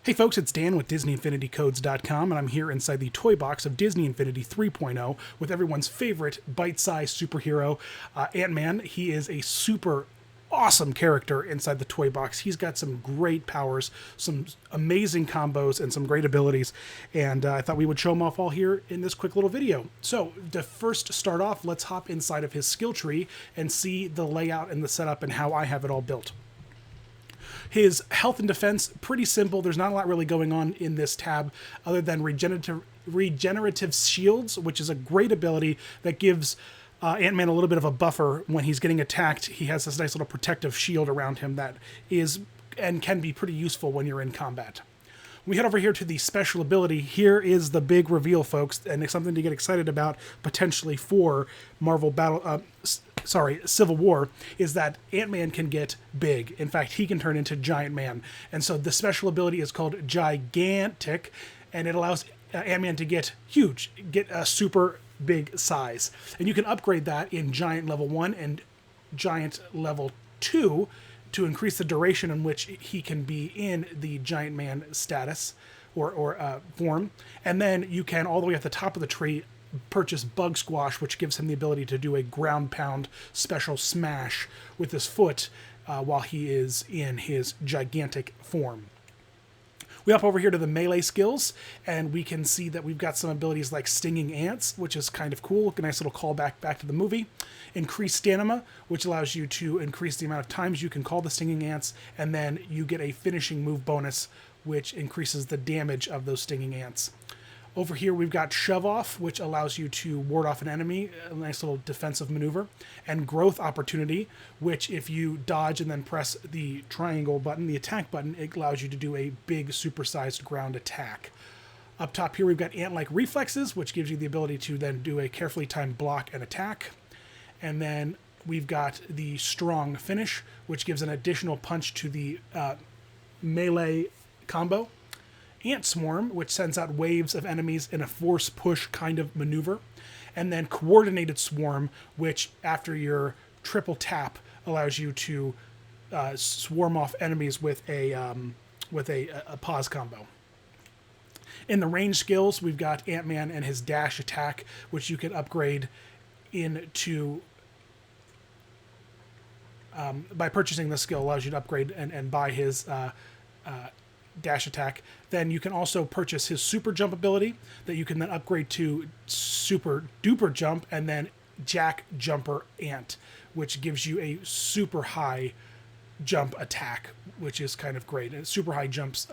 Hey folks, it's Dan with DisneyInfinityCodes.com, and I'm here inside the toy box of Disney Infinity 3.0 with everyone's favorite bite-sized superhero, Ant-Man. He is a super awesome character inside the toy box. He's got some great powers, some amazing combos, and some great abilities, and I thought we would show them off all here in this quick little video. So to first start off, let's hop inside of his skill tree and see the layout and the setup and how I have it all built. His health and defense, pretty simple. There's not a lot really going on in this tab other than regenerative shields, which is a great ability that gives Ant-Man a little bit of a buffer when he's getting attacked. He has this nice little protective shield around him that is and can be pretty useful when you're in combat. We head over here to the special ability. Here is the big reveal, folks, and it's something to get excited about potentially for Civil War, is that Ant-Man can get big. In fact, he can turn into Giant Man. And so the special ability is called Gigantic, and it allows Ant-Man to get huge, get a super big size. And you can upgrade that in Giant Level 1 and Giant Level 2 to increase the duration in which he can be in the Giant Man status or form. And then you can, all the way at the top of the tree, purchase Bug Squash, which gives him the ability to do a ground pound special smash with his foot while he is in his gigantic form. We hop over here to the melee skills, and we can see that we've got some abilities like Stinging Ants, which is kind of cool. A nice little callback back to the movie. Increased Stamina, which allows you to increase the amount of times you can call the Stinging Ants, and then you get a finishing move bonus, which increases the damage of those Stinging Ants. Over here, we've got Shove Off, which allows you to ward off an enemy, a nice little defensive maneuver, and Growth Opportunity, which if you dodge and then press the triangle button, the attack button, it allows you to do a big supersized ground attack. Up top here, we've got Ant-like Reflexes, which gives you the ability to then do a carefully timed block and attack. And then we've got the Strong Finish, which gives an additional punch to the melee combo. Ant Swarm, which sends out waves of enemies in a force push kind of maneuver, and then Coordinated Swarm, which after your triple tap allows you to swarm off enemies with a pause combo. In the range skills, we've got Ant-Man and his dash attack, which you can upgrade into by purchasing this skill. Allows you to upgrade and buy his dash attack. Then you can also purchase his super jump ability that you can then upgrade to super duper jump, and then Jack Jumper Ant, which gives you a super high jump attack, which is kind of great. And super high jumps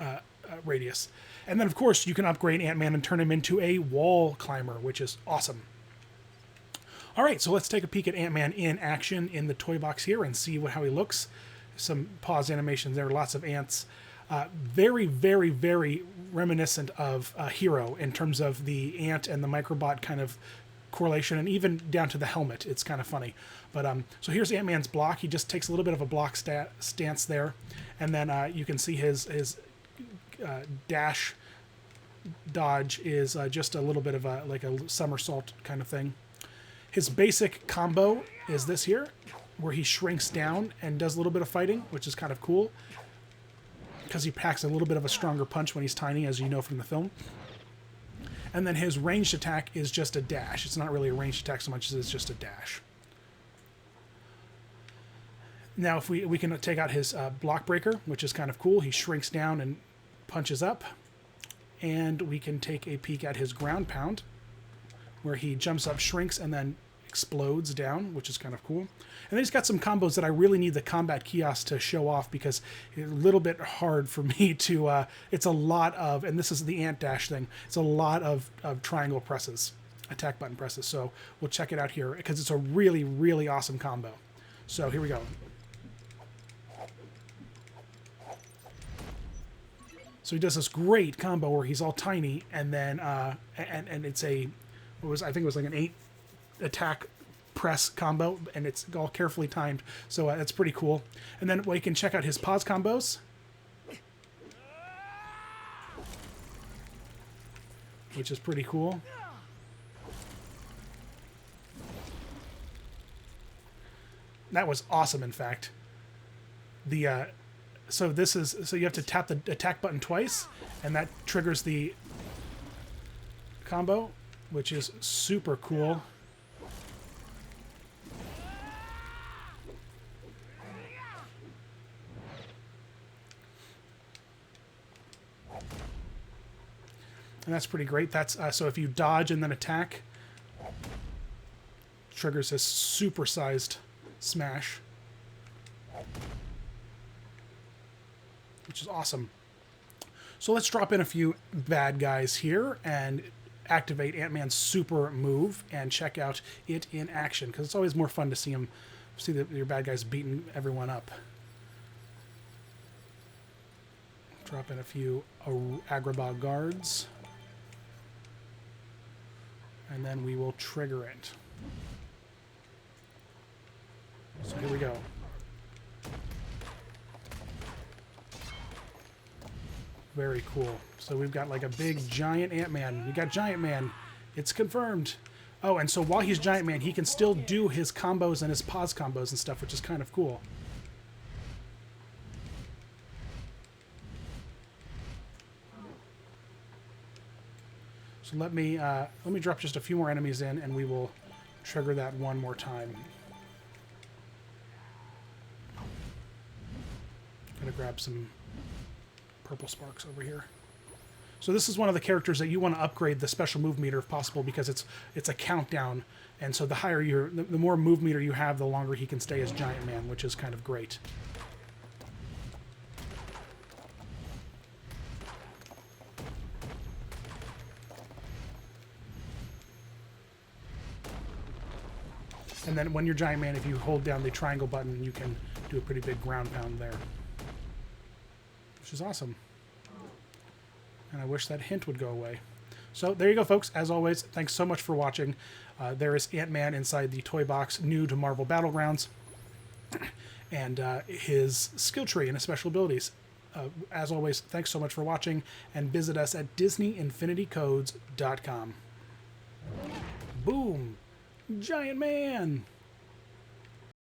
radius. And then of course you can upgrade Ant-Man and turn him into a wall climber, which is awesome. All right, so let's take a peek at Ant-Man in action in the toy box here and see how he looks. Some pause animations there, lots of ants. Very, very, very reminiscent of Hero in terms of the ant and the microbot kind of correlation, and even down to the helmet. It's kind of funny. But so here's Ant-Man's block. He just takes a little bit of a block stance there, and then you can see his dash dodge is just a little bit of like a somersault kind of thing. His basic combo is this here, where he shrinks down and does a little bit of fighting, which is kind of cool, because he packs a little bit of a stronger punch when he's tiny, as you know from the film. And then his ranged attack is just a dash. It's not really a ranged attack so much as it's just a dash. Now, if we can take out his block breaker, which is kind of cool. He shrinks down and punches up. And we can take a peek at his ground pound, where he jumps up, shrinks, and then explodes down, which is kind of cool. And then he's got some combos that I really need the combat kiosk to show off, because it's a little bit hard for me to, it's a lot of, and this is the ant dash thing, it's a lot of triangle presses, attack button presses. So we'll check it out here, because it's a really, really awesome combo. So here we go. So he does this great combo where he's all tiny, and then, and it's I think it was like an 8 attack press combo, and it's all carefully timed, so that's pretty cool. And then we can check out his pause combos, which is pretty cool. That was awesome, in fact. The so this is, so you have to tap the attack button twice, and that triggers the combo, which is super cool. And that's pretty great. That's so if you dodge and then attack, triggers this super-sized smash, which is awesome. So let's drop in a few bad guys here and activate Ant-Man's super move and check out it in action, because it's always more fun to see your bad guys beating everyone up. Drop in a few Agrabah guards, and then we will trigger it. So here we go. Very cool. So we've got like a big giant Ant-Man. We got Giant Man. It's confirmed. Oh, and so while he's Giant Man, he can still do his combos and his pause combos and stuff, which is kind of cool. So let me drop just a few more enemies in, and we will trigger that one more time. Gonna grab some purple sparks over here. So this is one of the characters that you want to upgrade the special move meter if possible, because it's a countdown, and so the higher the more move meter you have, the longer he can stay as Giant Man, which is kind of great. And then when you're Giant Man, if you hold down the triangle button, you can do a pretty big ground pound there, which is awesome. And I wish that hint would go away. So there you go, folks. As always, thanks so much for watching. There is Ant-Man inside the toy box, new to Marvel Battlegrounds, and his skill tree and his special abilities. As always, thanks so much for watching, and visit us at DisneyInfinityCodes.com. Boom! Giant Man!